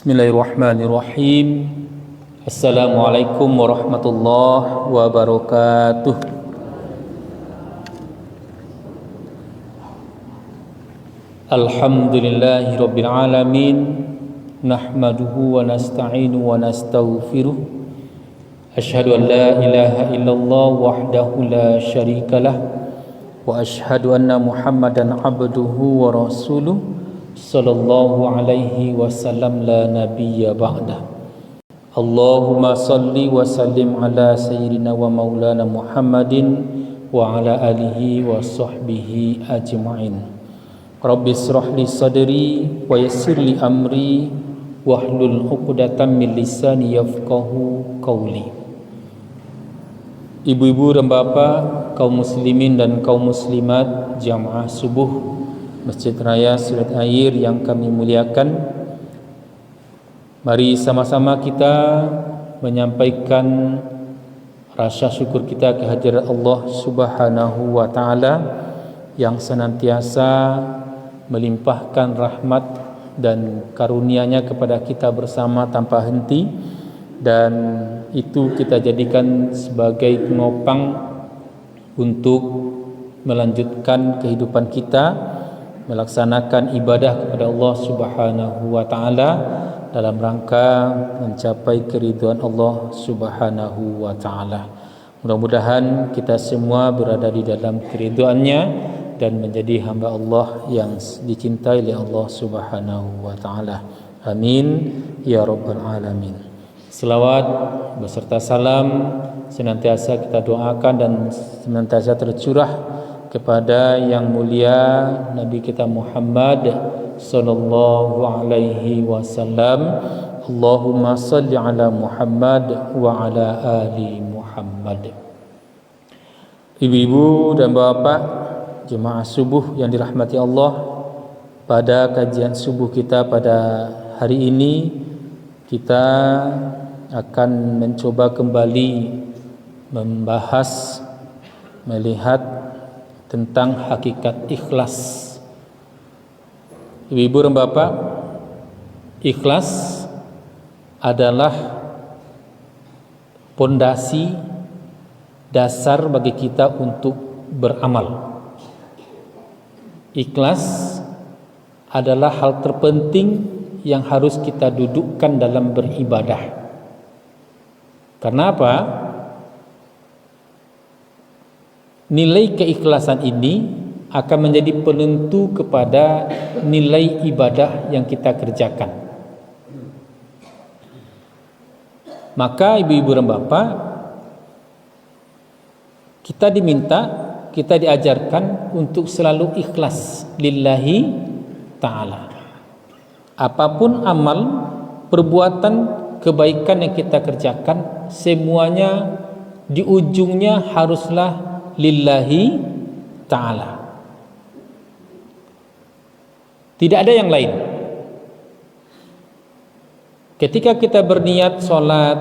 Bismillahirrahmanirrahim. Assalamualaikum warahmatullahi wabarakatuh. Alhamdulillahi rabbil alamin. Nahmaduhu wa nasta'inu wa nastaghfiruh. Asyhadu an la ilaha illallah wahdahu la syarikalah wa asyhadu anna Muhammadan abduhu wa rasuluh sallallahu alaihi wasallam la nabiyya ba'dah. Allahumma salli wa sallim ala sayyidina wa maulana Muhammadin wa ala alihi wa sahbihi ajma'in. Rabbi israh li sadri wa yassir li amri wahlul 'uqdatam min lisani yafqahu qawli. Ibu-ibu dan bapak, kaum muslimin dan kaum muslimat, jamaah subuh Masjid Raya Surat Air yang kami muliakan, mari sama-sama kita menyampaikan rasa syukur kita kehadirat Allah Subhanahu wa taala yang senantiasa melimpahkan rahmat dan karunia-Nya kepada kita bersama tanpa henti, dan itu kita jadikan sebagai penopang untuk melanjutkan kehidupan kita, melaksanakan ibadah kepada Allah Subhanahu wa taala dalam rangka mencapai keridhaan Allah Subhanahu wa taala. Mudah-mudahan kita semua berada di dalam keridhaannya dan menjadi hamba Allah yang dicintai oleh Allah Subhanahu wa taala. Amin ya rabbal alamin. Selawat beserta salam senantiasa kita doakan dan senantiasa tercurah kepada yang mulia Nabi kita Muhammad sallallahu alaihi wasallam. Allahumma salli ala Muhammad wa ala ali Muhammad. Ibu-ibu dan bapak, jemaah subuh yang dirahmati Allah, pada kajian subuh kita pada hari ini kita akan mencoba kembali membahas, melihat tentang hakikat ikhlas. Ibu dan bapak, ikhlas adalah pondasi dasar bagi kita untuk beramal. Ikhlas adalah hal terpenting yang harus kita dudukkan dalam beribadah. Karena apa? Nilai keikhlasan ini akan menjadi penentu kepada nilai ibadah yang kita kerjakan. Maka ibu-ibu dan bapak, kita diajarkan untuk selalu ikhlas lillahi ta'ala. Apapun amal, perbuatan kebaikan yang kita kerjakan, semuanya di ujungnya haruslah lillahi ta'ala. Tidak ada yang lain. Ketika kita berniat salat,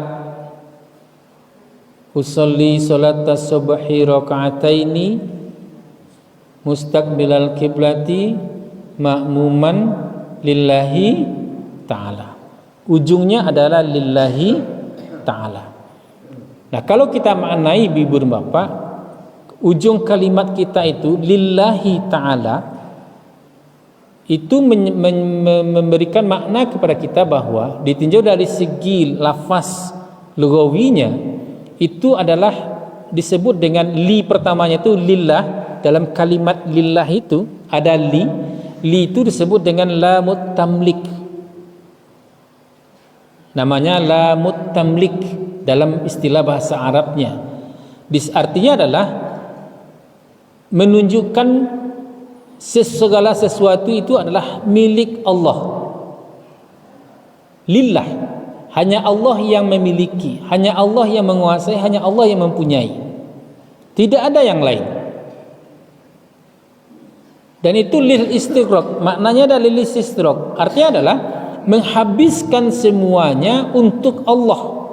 usolli salatas subhi raka'ataini mustaqbilal qiblati ma'muman lillahi ta'ala. Ujungnya adalah lillahi ta'ala. Nah, kalau kita maknai ibu dan bapak, ujung kalimat kita itu lillahi ta'ala, itu memberikan makna kepada kita bahwa ditinjau dari segi lafaz lugawinya, itu adalah disebut dengan li pertamanya itu lillah. Dalam kalimat lillah itu ada li itu disebut dengan lamut tamlik, namanya lamut tamlik dalam istilah bahasa Arabnya. Artinya adalah menunjukkan segala sesuatu itu adalah milik Allah. Lillah, hanya Allah yang memiliki, hanya Allah yang menguasai, hanya Allah yang mempunyai. Tidak ada yang lain. Dan itu lil istighraq, maknanya adalah lil istighraq. Artinya adalah menghabiskan semuanya untuk Allah.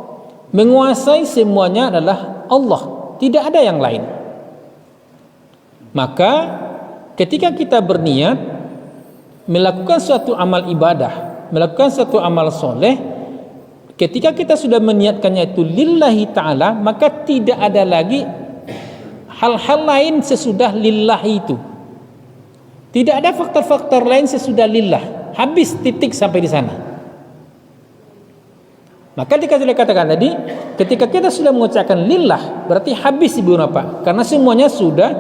Menguasai semuanya adalah Allah, tidak ada yang lain. Maka ketika kita berniat melakukan suatu amal ibadah, melakukan satu amal soleh, ketika kita sudah meniatkannya itu lillahi ta'ala, maka tidak ada lagi hal-hal lain sesudah lillahi itu. Tidak ada faktor-faktor lain sesudah lillah. Habis, titik, sampai di sana. Maka dikatakan tadi, ketika kita sudah mengucapkan lillah, berarti habis ibu bapak, karena semuanya sudah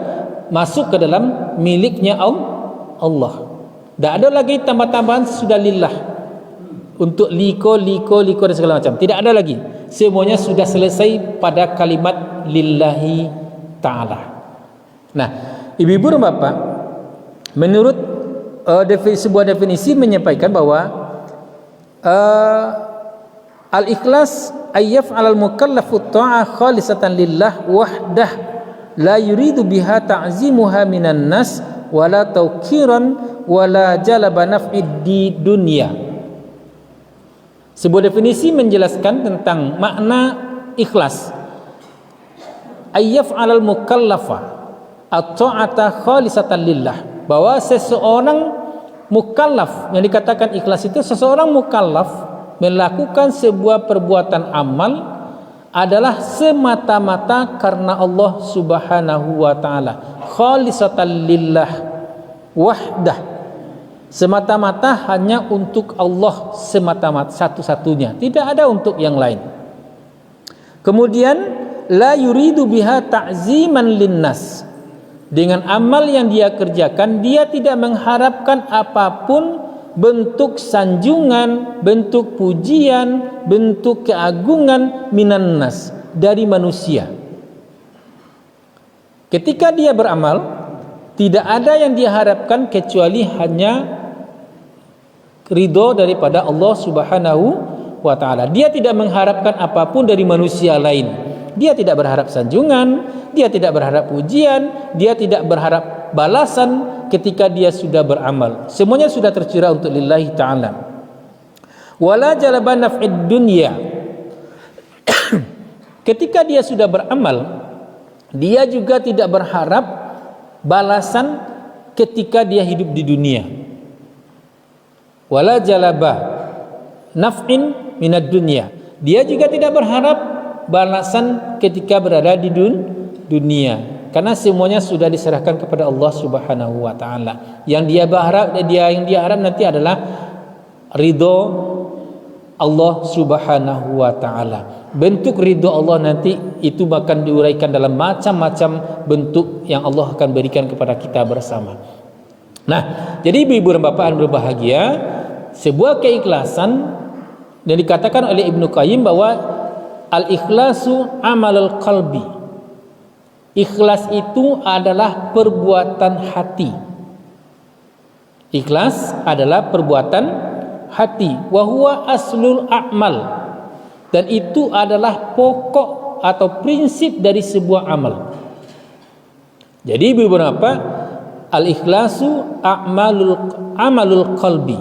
masuk ke dalam miliknya Allah. Tidak ada lagi tambah-tambahan sudah lillah untuk liko dan segala macam. Tidak ada lagi. Semuanya sudah selesai pada kalimat lillahi ta'ala. Nah, ibu-ibu dan bapak, menurut sebuah definisi menyampaikan bahwa al-ikhlas ayyaf alal mukallafu ta'ah khalisatan lillah wahdah la yuridu biha ta'zimuha minan nas wala tawkiran wala jalaba naf'id di dunia. Sebuah definisi menjelaskan tentang makna ikhlas. Ayyaf alal mukallafa at-ta'ata khalisatan lillah, bahwa seseorang mukallaf, yang dikatakan ikhlas itu seseorang mukallaf melakukan sebuah perbuatan amal adalah semata-mata karena Allah Subhanahu wa taala, khalisatan lillah wahdah, semata-mata hanya untuk Allah semata-mata satu-satunya, tidak ada untuk yang lain. Kemudian la yuridu biha ta'ziman linnas, dengan amal yang dia kerjakan dia tidak mengharapkan apapun bentuk sanjungan, bentuk pujian, bentuk keagungan minan nas, dari manusia. Ketika dia beramal, tidak ada yang diharapkan kecuali hanya ridho daripada Allah Subhanahu wa ta'ala. Dia tidak mengharapkan apapun dari manusia lain. Dia tidak berharap sanjungan, dia tidak berharap pujian, dia tidak berharap balasan ketika dia sudah beramal. Semuanya sudah tercurah untuk lillahi ta'ala. Wala jalaba naf'id dunya. Ketika dia sudah beramal, dia juga tidak berharap balasan ketika dia hidup di dunia. Wala jalaba naf'in minad dunya. Dia juga tidak berharap balasan ketika berada di dunia, karena semuanya sudah diserahkan kepada Allah Subhanahu wa taala. Yang dia harap nanti adalah ridho Allah Subhanahu wa taala. Bentuk ridho Allah nanti itu akan diuraikan dalam macam-macam bentuk yang Allah akan berikan kepada kita bersama. Nah, jadi ibu-ibu dan bapak yang berbahagia, sebuah keikhlasan yang dikatakan oleh Ibnu Qayyim bahwa al-ikhlasu amalul qalbi. Ikhlas itu adalah perbuatan hati. Ikhlas adalah perbuatan hati. Wa huwa aslul a'mal. Dan itu adalah pokok atau prinsip dari sebuah amal. Jadi beberapa al-ikhlasu amalul qalbi.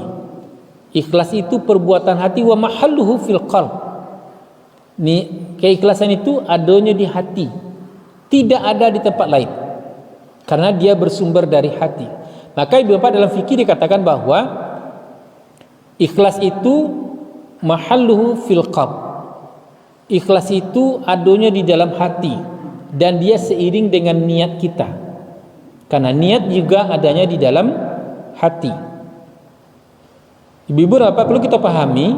Ikhlas itu perbuatan hati, wa mahalluhu fil qalb. Keikhlasan itu adanya di hati, tidak ada di tempat lain, karena dia bersumber dari hati. Maka ibu bapak dalam fikih dikatakan bahwa ikhlas itu mahalluhu fil qalb. Ikhlas itu adanya di dalam hati, dan dia seiring dengan niat kita, karena niat juga adanya di dalam hati. Ibu bapak perlu kita pahami,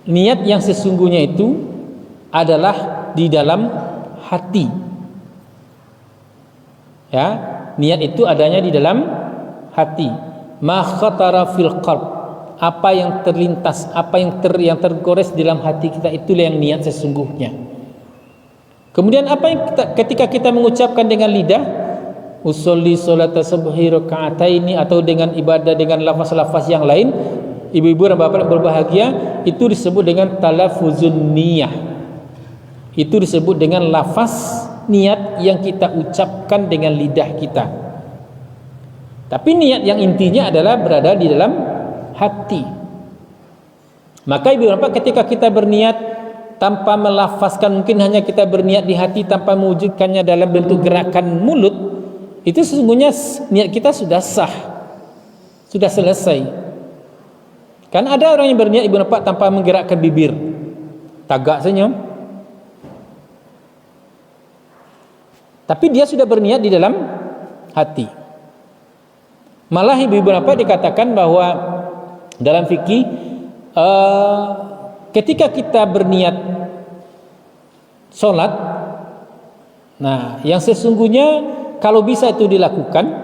niat yang sesungguhnya itu adalah di dalam hati. Ya, niat itu adanya di dalam hati. Ma khatara fil qalb, apa yang terlintas, apa yang tergores di dalam hati kita, itulah yang niat sesungguhnya. Kemudian apa yang ketika kita mengucapkan dengan lidah, usolli salata subhi raka'ataini, atau dengan ibadah dengan lafaz-lafaz yang lain, ibu-ibu dan bapak yang berbahagia, itu disebut dengan talafuzun niyah. Itu disebut dengan lafaz niat yang kita ucapkan dengan lidah kita. Tapi niat yang intinya adalah berada di dalam hati. Maka ibu bapak, ketika kita berniat tanpa melafazkan, mungkin hanya kita berniat di hati tanpa mewujudkannya dalam bentuk gerakan mulut, itu sesungguhnya niat kita sudah sah, sudah selesai. Kan ada orang yang berniat ibu bapa tanpa menggerakkan bibir, tagak senyum, tapi dia sudah berniat di dalam hati. Malah ibu bapa dikatakan bahwa dalam fikih ketika kita berniat sholat, nah yang sesungguhnya kalau bisa itu dilakukan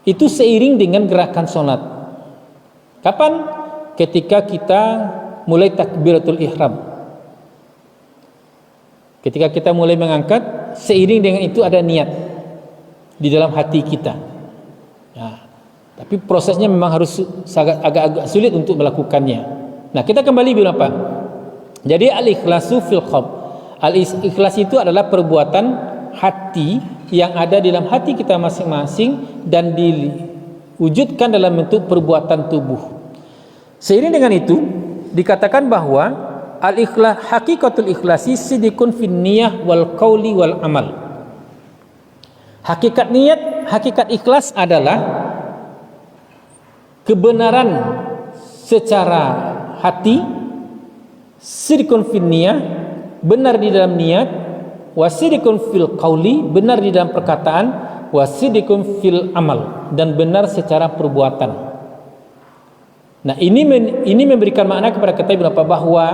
itu seiring dengan gerakan sholat. Kapan? Ketika kita mulai takbiratul ihram, ketika kita mulai mengangkat, seiring dengan itu ada niat di dalam hati kita. Nah, tapi prosesnya memang harus agak sulit untuk melakukannya. Nah, kita kembali berapa? Jadi al-ikhlasu fil qalb. Al-ikhlas itu adalah perbuatan hati yang ada di dalam hati kita masing-masing dan diwujudkan dalam bentuk perbuatan tubuh. Seiring dengan itu dikatakan bahwa al-ikhlas, hakikatul ikhlasi sidikun fin niyah wal qauli wal amal. Hakikat niat, hakikat ikhlas adalah kebenaran secara hati, sidikun fin niyah, benar di dalam niat, wasidikun fil qauli, benar di dalam perkataan, wasidikun fil amal, dan benar secara perbuatan. Nah, ini memberikan makna kepada kita bahwa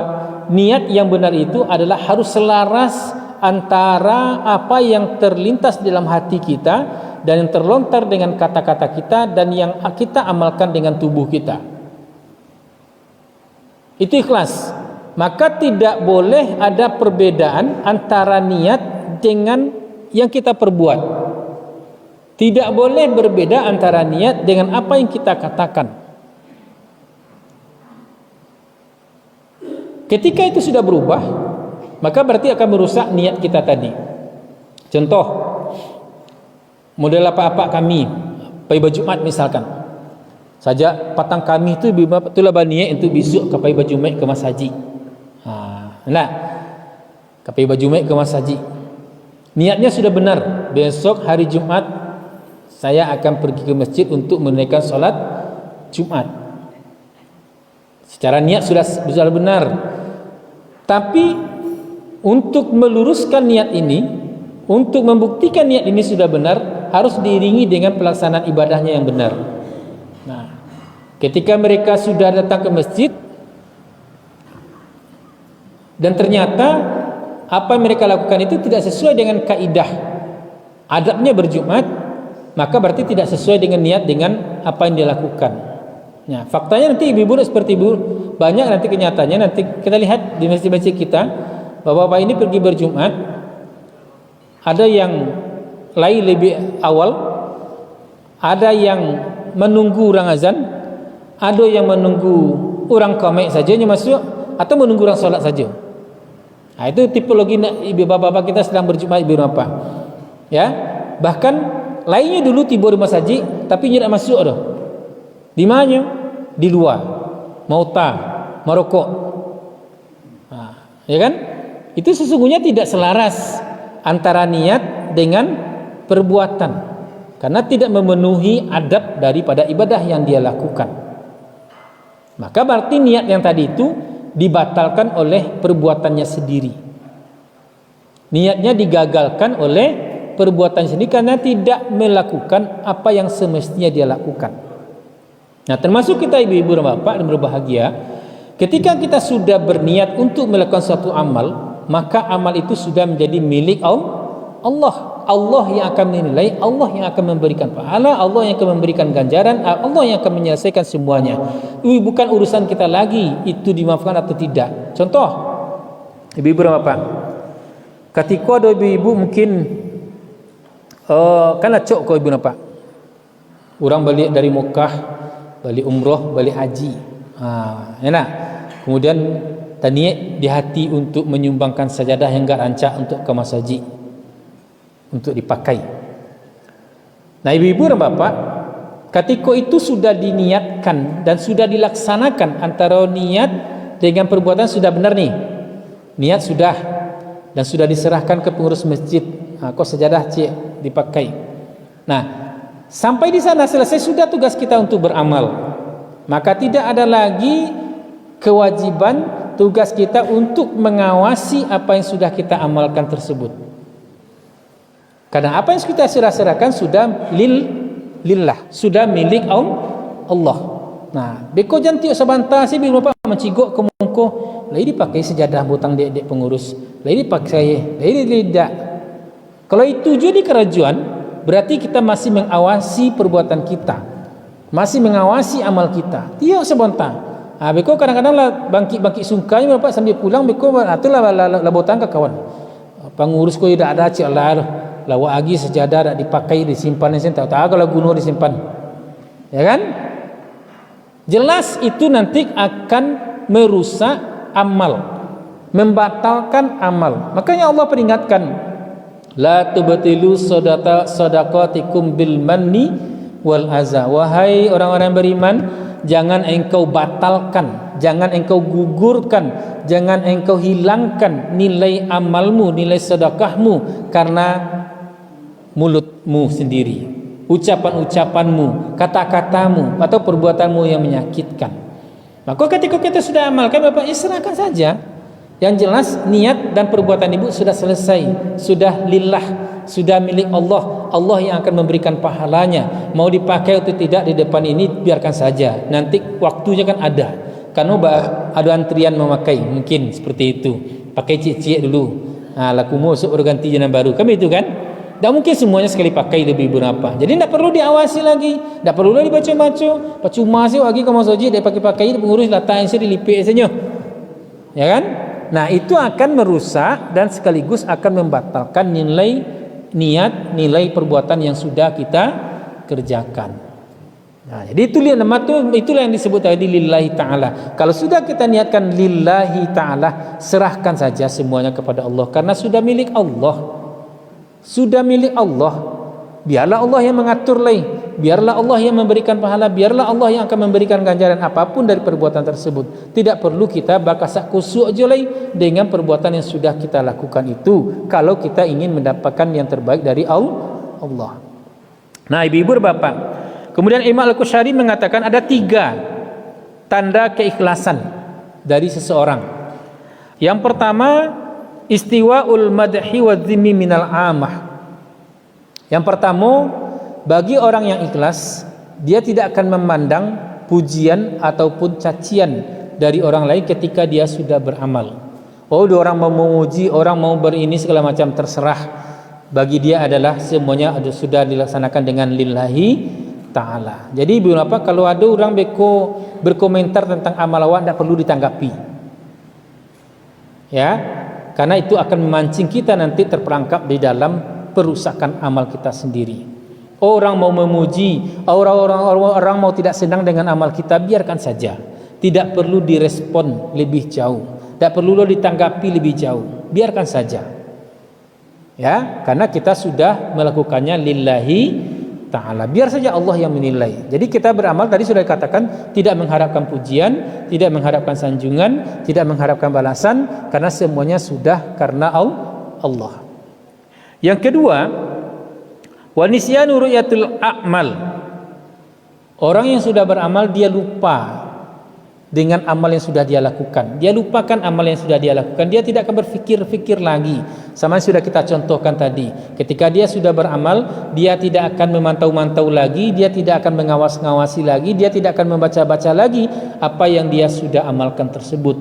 niat yang benar itu adalah harus selaras antara apa yang terlintas dalam hati kita dan yang terlontar dengan kata-kata kita dan yang kita amalkan dengan tubuh kita. Itu ikhlas. Maka tidak boleh ada perbedaan antara niat dengan yang kita perbuat. Tidak boleh berbeda antara niat dengan apa yang kita katakan. Ketika itu sudah berubah, maka berarti akan merusak niat kita tadi. Contoh, model apa-apa kami, pagi Jumat misalkan. Saja patang kami itu itulah niat untuk besok ke pagi Jumat ke Mas Haji. Nah, ke pagi Jumat ke Mas Haji. Niatnya sudah benar. Besok hari Jumat saya akan pergi ke masjid untuk menunaikan salat Jumat. Secara niat sudah benar. Tapi untuk meluruskan niat ini, untuk membuktikan niat ini sudah benar, harus diiringi dengan pelaksanaan ibadahnya yang benar. Nah, ketika mereka sudah datang ke masjid dan ternyata apa yang mereka lakukan itu tidak sesuai dengan kaidah adabnya berjumat, maka berarti tidak sesuai dengan niat dengan apa yang dia lakukan. Nah, faktanya nanti ibu-ibu seperti ibu banyak nanti kenyataannya nanti kita lihat di masjid-masjid kita, bapak-bapak ini pergi berjumat, ada yang lain lebih awal, ada yang menunggu orang azan, ada yang menunggu orang qamat saja yang masuk, atau menunggu orang salat saja. Nah, itu tipologi ibu bapak-bapak kita sedang berjumat ibu apa? Ya, bahkan lainnya dulu tiba di masjid, tapi tidak masuk dah. Di mana? Di luar, mauta, merokok. Nah, ya kan? Itu sesungguhnya tidak selaras antara niat dengan perbuatan, karena tidak memenuhi adab daripada ibadah yang dia lakukan. Maka berarti niat yang tadi itu dibatalkan oleh perbuatannya sendiri. Niatnya digagalkan oleh perbuatan sendiri karena tidak melakukan apa yang semestinya dia lakukan. Nah, termasuk kita ibu-ibu dan bapak dan berbahagia, ketika kita sudah berniat untuk melakukan suatu amal, maka amal itu sudah menjadi milik Allah. Allah yang akan menilai, Allah yang akan memberikan pahala, Allah yang akan memberikan ganjaran, Allah yang akan menyelesaikan semuanya. Ini bukan urusan kita lagi itu dimaafkan atau tidak. Contoh, ibu-ibu dan bapak, ketika ada ibu-ibu mungkin kan acok kau ibu dan bapak, orang balik dari Mekah, balik umroh, balik haji, enak. Kemudian niat di hati untuk menyumbangkan sajadah yang enggak rancak untuk ke Mas Haji untuk dipakai. Nah, ibu-ibu dan bapak, ketika itu sudah diniatkan dan sudah dilaksanakan, antara niat dengan perbuatan sudah benar nih, niat sudah dan sudah diserahkan ke pengurus masjid, kok sajadah cik dipakai. Nah, sampai di sana selesai sudah tugas kita untuk beramal. maka tidak ada lagi kewajiban tugas kita untuk mengawasi apa yang sudah kita amalkan tersebut. Karena apa yang kita serahkan sudah lillah, sudah milik Allah. Nah, beko jantiuk sabanta si bi rupa mencigok ke mungko, lai dipakai sejadah butang dek pengurus, lai dipakai, lai tidak. Kalau itu jadi kerajuan, berarti kita masih mengawasi perbuatan kita, masih mengawasi amal kita. Tiok sebentar. Beko kadang-kadang lah bangkit sungkai bapak sambil pulang beko atulah la botang ke kawan. Pengurus ko tidak ada cik Allah. Lawa agi sejadah dak dipakai disimpan di sini, tahu kalau gunung disimpan. Ya kan? Jelas itu nanti akan merusak amal, membatalkan amal. Makanya Allah peringatkan, la tubtilu sadaqatikum bil manni wal aza. Wahai orang-orang beriman, jangan engkau batalkan, jangan engkau gugurkan, jangan engkau hilangkan nilai amalmu, nilai sedekahmu karena mulutmu sendiri, ucapan-ucapanmu, kata-katamu atau perbuatanmu yang menyakitkan. Maka ketika kita sudah amalkan, Bapak serahkan saja. Yang jelas niat dan perbuatan ibu sudah selesai, sudah lillah, sudah milik Allah. Allah yang akan memberikan pahalanya. Mau dipakai atau tidak di depan ini biarkan saja. Nanti waktunya kan ada. Karena ada antrian memakai, mungkin seperti itu. Pakai cik-cik dulu. Laku masuk baru ganti jenam baru. Kami itu kan. Tak mungkin semuanya sekali pakai lebih berapa. Jadi tidak perlu diawasi lagi, tidak perlu lagi baca-baca. Percuma sih lagi kamu soji dia pakai pengurus letak yang dilipik saja. Ya kan? Nah, itu akan merusak dan sekaligus akan membatalkan nilai niat, nilai perbuatan yang sudah kita kerjakan. Nah, jadi itulah yang disebut tadi lillahi ta'ala. Kalau sudah kita niatkan lillahi ta'ala, serahkan saja semuanya kepada Allah karena sudah milik Allah. Sudah milik Allah. Biarlah Allah yang mengatur lagi, biarlah Allah yang memberikan pahala, biarlah Allah yang akan memberikan ganjaran apapun dari perbuatan tersebut. Tidak perlu kita bakasak kusuk aja lagi dengan perbuatan yang sudah kita lakukan itu, kalau kita ingin mendapatkan yang terbaik dari Allah. Nah, ibu-ibu bapak, kemudian Imam Al-Qushayri mengatakan ada 3 tanda keikhlasan dari seseorang. Yang pertama, istiwa'ul madhi wa dhimmi minal amah. Yang pertama, bagi orang yang ikhlas, dia tidak akan memandang pujian ataupun cacian dari orang lain ketika dia sudah beramal. Oh, orang mau memuji, orang mau berini segala macam, terserah. Bagi dia adalah semuanya sudah dilaksanakan dengan lillahi ta'ala. Jadi apa kalau ada orang berkomentar tentang amal awak, tidak perlu ditanggapi. Ya, karena itu akan memancing kita nanti terperangkap di dalam perusakan amal kita sendiri. Orang mau memuji, orang mau tidak senang dengan amal kita, biarkan saja. Tidak perlu direspon lebih jauh, tidak perlu ditanggapi lebih jauh, biarkan saja. Ya, karena kita sudah melakukannya lillahi ta'ala. Biar saja Allah yang menilai. Jadi kita beramal tadi sudah dikatakan tidak mengharapkan pujian, tidak mengharapkan sanjungan, tidak mengharapkan balasan, karena semuanya sudah karena Allah. Yang kedua, wa nisyanu ru'yatul a'mal. Orang yang sudah beramal dia lupa dengan amal yang sudah dia lakukan. Dia lupakan amal yang sudah dia lakukan. Dia tidak akan berfikir-fikir lagi. Sama yang sudah kita contohkan tadi. Ketika dia sudah beramal, dia tidak akan memantau-mantau lagi, dia tidak akan mengawas-ngawasi lagi, dia tidak akan membaca-baca lagi apa yang dia sudah amalkan tersebut.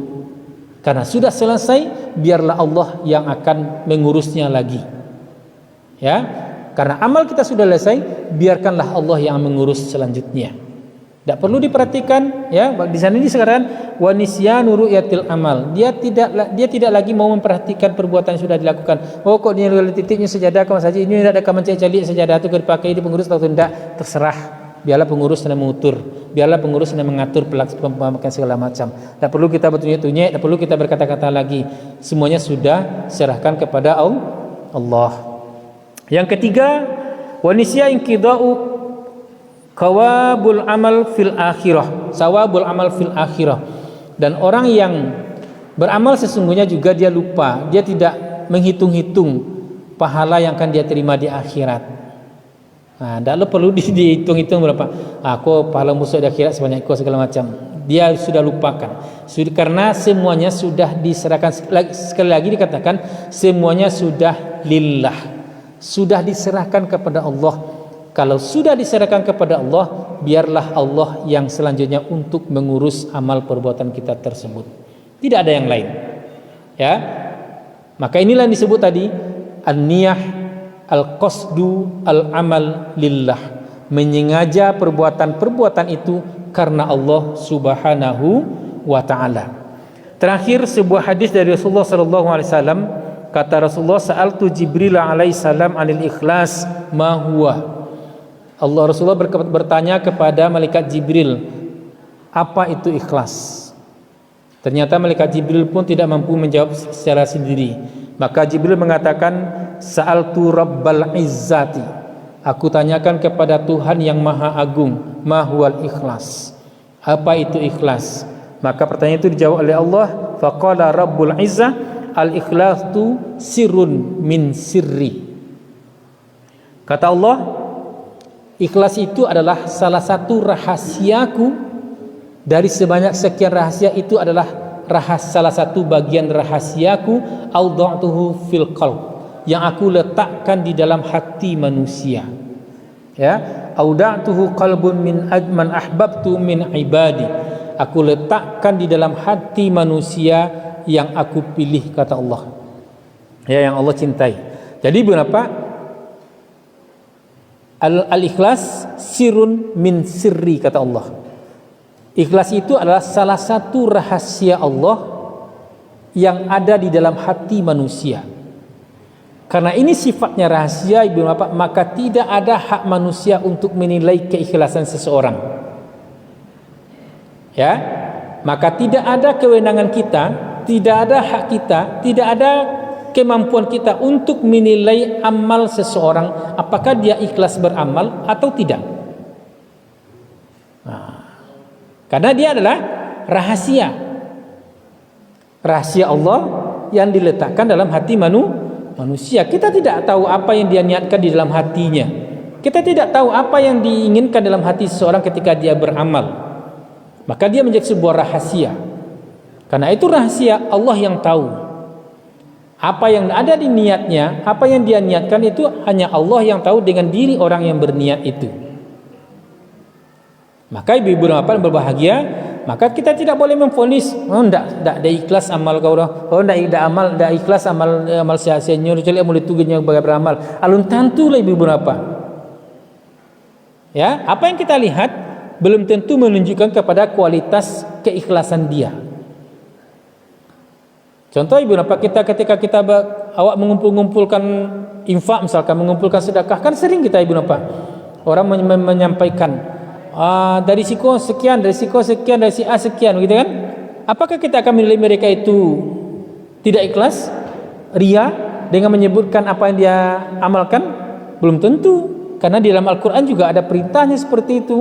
Karena sudah selesai, biarlah Allah yang akan mengurusnya lagi. Ya, karena amal kita sudah selesai, biarkanlah Allah yang mengurus selanjutnya. Tidak perlu diperhatikan, ya. Di sana ini sekarang wa nisyanu ru'yatil amal. Dia tidak lagi mau memperhatikan perbuatan yang sudah dilakukan. Oh, kok dia titiknya sejadah kau saja ini tidak ada kaman calik sejadah itu dipakai di pengurus atau tidak, terserah. Biarlah pengurus yang mengutur, biarlah pengurus yang mengatur pemakaian segala macam. Tidak perlu kita bertunjuk-tunjuk, tidak perlu kita berkata-kata lagi. Semuanya sudah serahkan kepada Allah. Yang ketiga, wa nisya inqida'u qawabul amal fil akhirah, sawabul amal fil akhirah. Dan orang yang beramal sesungguhnya juga dia lupa, dia tidak menghitung-hitung pahala yang akan dia terima di akhirat. Tak perlu dihitung-hitung berapa. Aku pahala musuh di akhirat sebanyak itu segala macam. Dia sudah lupakan. Karena semuanya sudah diserahkan. Sekali lagi dikatakan semuanya sudah lillah. Sudah diserahkan kepada Allah. Kalau sudah diserahkan kepada Allah, biarlah Allah yang selanjutnya untuk mengurus amal perbuatan kita tersebut. Tidak ada yang lain. Ya. Maka inilah yang disebut tadi an-niyah, al-qasdu, al-amal lillah. Menyengaja perbuatan-perbuatan itu karena Allah Subhanahu wa taala. Terakhir sebuah hadis dari Rasulullah sallallahu alaihi wasallam, kata Rasulullah, sa'altu Jibril alaihi salam 'anil ikhlas ma huwa. Rasulullah bertanya kepada malaikat Jibril, apa itu ikhlas? Ternyata malaikat Jibril pun tidak mampu menjawab secara sendiri. Maka Jibril mengatakan, sa'altu rabbal izzati. Aku tanyakan kepada Tuhan yang maha agung, ma huwal ikhlas. Apa itu ikhlas? Maka pertanyaan itu dijawab oleh Allah, faqala rabbul izzah al-ikhlasu sirrun min sirri. Kata Allah, ikhlas itu adalah salah satu rahasiaku dari sebanyak sekian rahasia. Itu adalah salah satu bagian rahasiaku, auda'tuhu fil qalb, yang aku letakkan di dalam hati manusia. Ya, auda'tuhu qalbun min ajman ahbabtu min ibadi. Aku letakkan di dalam hati manusia yang aku pilih, kata Allah. Ya, yang Allah cintai. Jadi berapa? Al-ikhlas sirun min sirri, kata Allah. Ikhlas itu adalah salah satu rahasia Allah yang ada di dalam hati manusia. Karena ini sifatnya rahasia, Ibu Bapak, maka tidak ada hak manusia untuk menilai keikhlasan seseorang. Ya, maka tidak ada kewenangan kita, tidak ada hak kita, tidak ada kemampuan kita untuk menilai amal seseorang, apakah dia ikhlas beramal atau tidak. Karena dia adalah rahasia Allah yang diletakkan dalam hati manusia. Kita tidak tahu apa yang dia niatkan di dalam hatinya. Kita tidak tahu apa yang diinginkan dalam hati seseorang ketika dia beramal. Maka dia menjadi sebuah rahasia. Karena itu rahasia, Allah yang tahu. Apa yang ada di niatnya, apa yang dia niatkan itu hanya Allah yang tahu dengan diri orang yang berniat itu. Maka ibu-ibu dan bapak berbahagia, maka kita tidak boleh memvonis, enggak ada ikhlas amal kau dah. Enggak ikhlas amal sia-sianya, kecuali mulai tugasnya beramal. Alun tentu lah ibu-ibu dan bapak. Ya, apa yang kita lihat belum tentu menunjukkan kepada kualitas keikhlasan dia. Contoh ibu bapak kita ketika kita awak mengumpulkan infak, misalkan mengumpulkan sedekah, kan sering kita ibu bapak orang menyampaikan dari siko sekian, dari siko sekian, dari si A sekian, gitu kan? Apakah kita akan menilai mereka itu tidak ikhlas, ria dengan menyebutkan apa yang dia amalkan? Belum tentu, karena di dalam Al-Quran juga ada perintahnya seperti itu.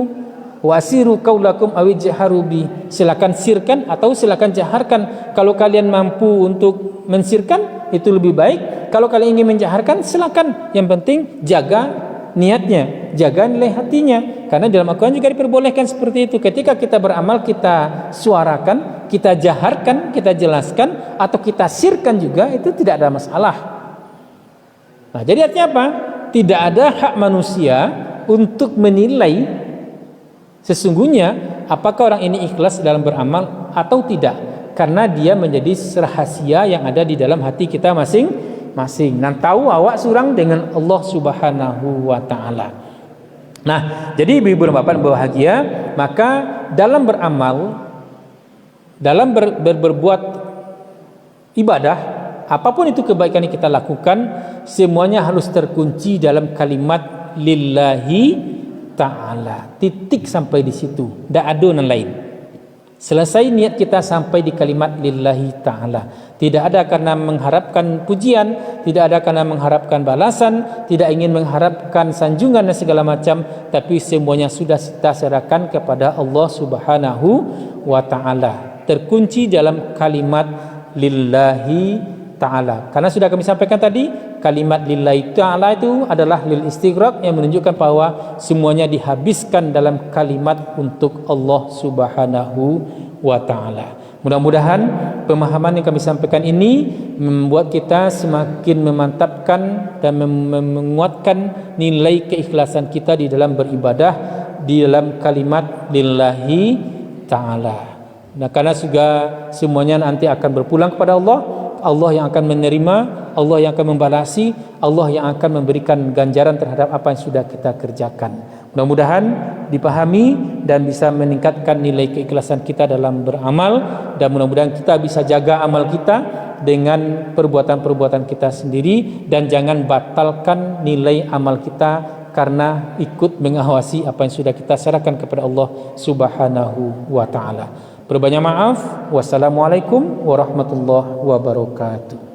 Wasiru qaulakum awijharu bi, silakan sirkan atau silakan jaharkan. Kalau kalian mampu untuk mensirkan itu lebih baik. Kalau kalian ingin menjaharkan silakan. Yang penting jaga niatnya, jaga nilai hatinya. Karena dalam Al-Quran juga diperbolehkan seperti itu. Ketika kita beramal, kita suarakan, kita jaharkan, kita jelaskan, atau kita sirkan juga, itu tidak ada masalah. Nah, jadi artinya apa? Tidak ada hak manusia untuk menilai sesungguhnya apakah orang ini ikhlas dalam beramal atau tidak, karena dia menjadi rahasia yang ada di dalam hati kita masing-masing. Dan tahu awak surang dengan Allah Subhanahu wa taala. Nah, jadi ibu-ibu dan bapak berbahagia, maka dalam beramal, dalam berbuat ibadah, apapun itu kebaikan yang kita lakukan, semuanya harus terkunci dalam kalimat lillahi ta'ala, titik sampai di situ, tidak ada yang lain. Selesai niat kita sampai di kalimat lillahi ta'ala. Tidak ada karena mengharapkan pujian, tidak ada karena mengharapkan balasan, tidak ingin mengharapkan sanjungan dan segala macam, tapi semuanya sudah kita serahkan kepada Allah Subhanahu wa ta'ala. Terkunci dalam kalimat lillahi ta'ala. Karena sudah kami sampaikan tadi, kalimat lillahi ta'ala itu adalah lil istighraq yang menunjukkan bahwa semuanya dihabiskan dalam kalimat untuk Allah Subhanahu wa ta'ala. Mudah-mudahan pemahaman yang kami sampaikan ini membuat kita semakin memantapkan dan menguatkan nilai keikhlasan kita di dalam beribadah, di dalam kalimat lillahi ta'ala. Nah, karena semuanya nanti akan berpulang kepada Allah, Allah yang akan menerima, Allah yang akan membalasi, Allah yang akan memberikan ganjaran terhadap apa yang sudah kita kerjakan. Mudah-mudahan dipahami dan bisa meningkatkan nilai keikhlasan kita dalam beramal, dan mudah-mudahan kita bisa jaga amal kita dengan perbuatan-perbuatan kita sendiri, dan jangan batalkan nilai amal kita karena ikut mengawasi apa yang sudah kita serahkan kepada Allah Subhanahu wa ta'ala. Berbanyak maaf. Wassalamualaikum warahmatullahi wabarakatuh.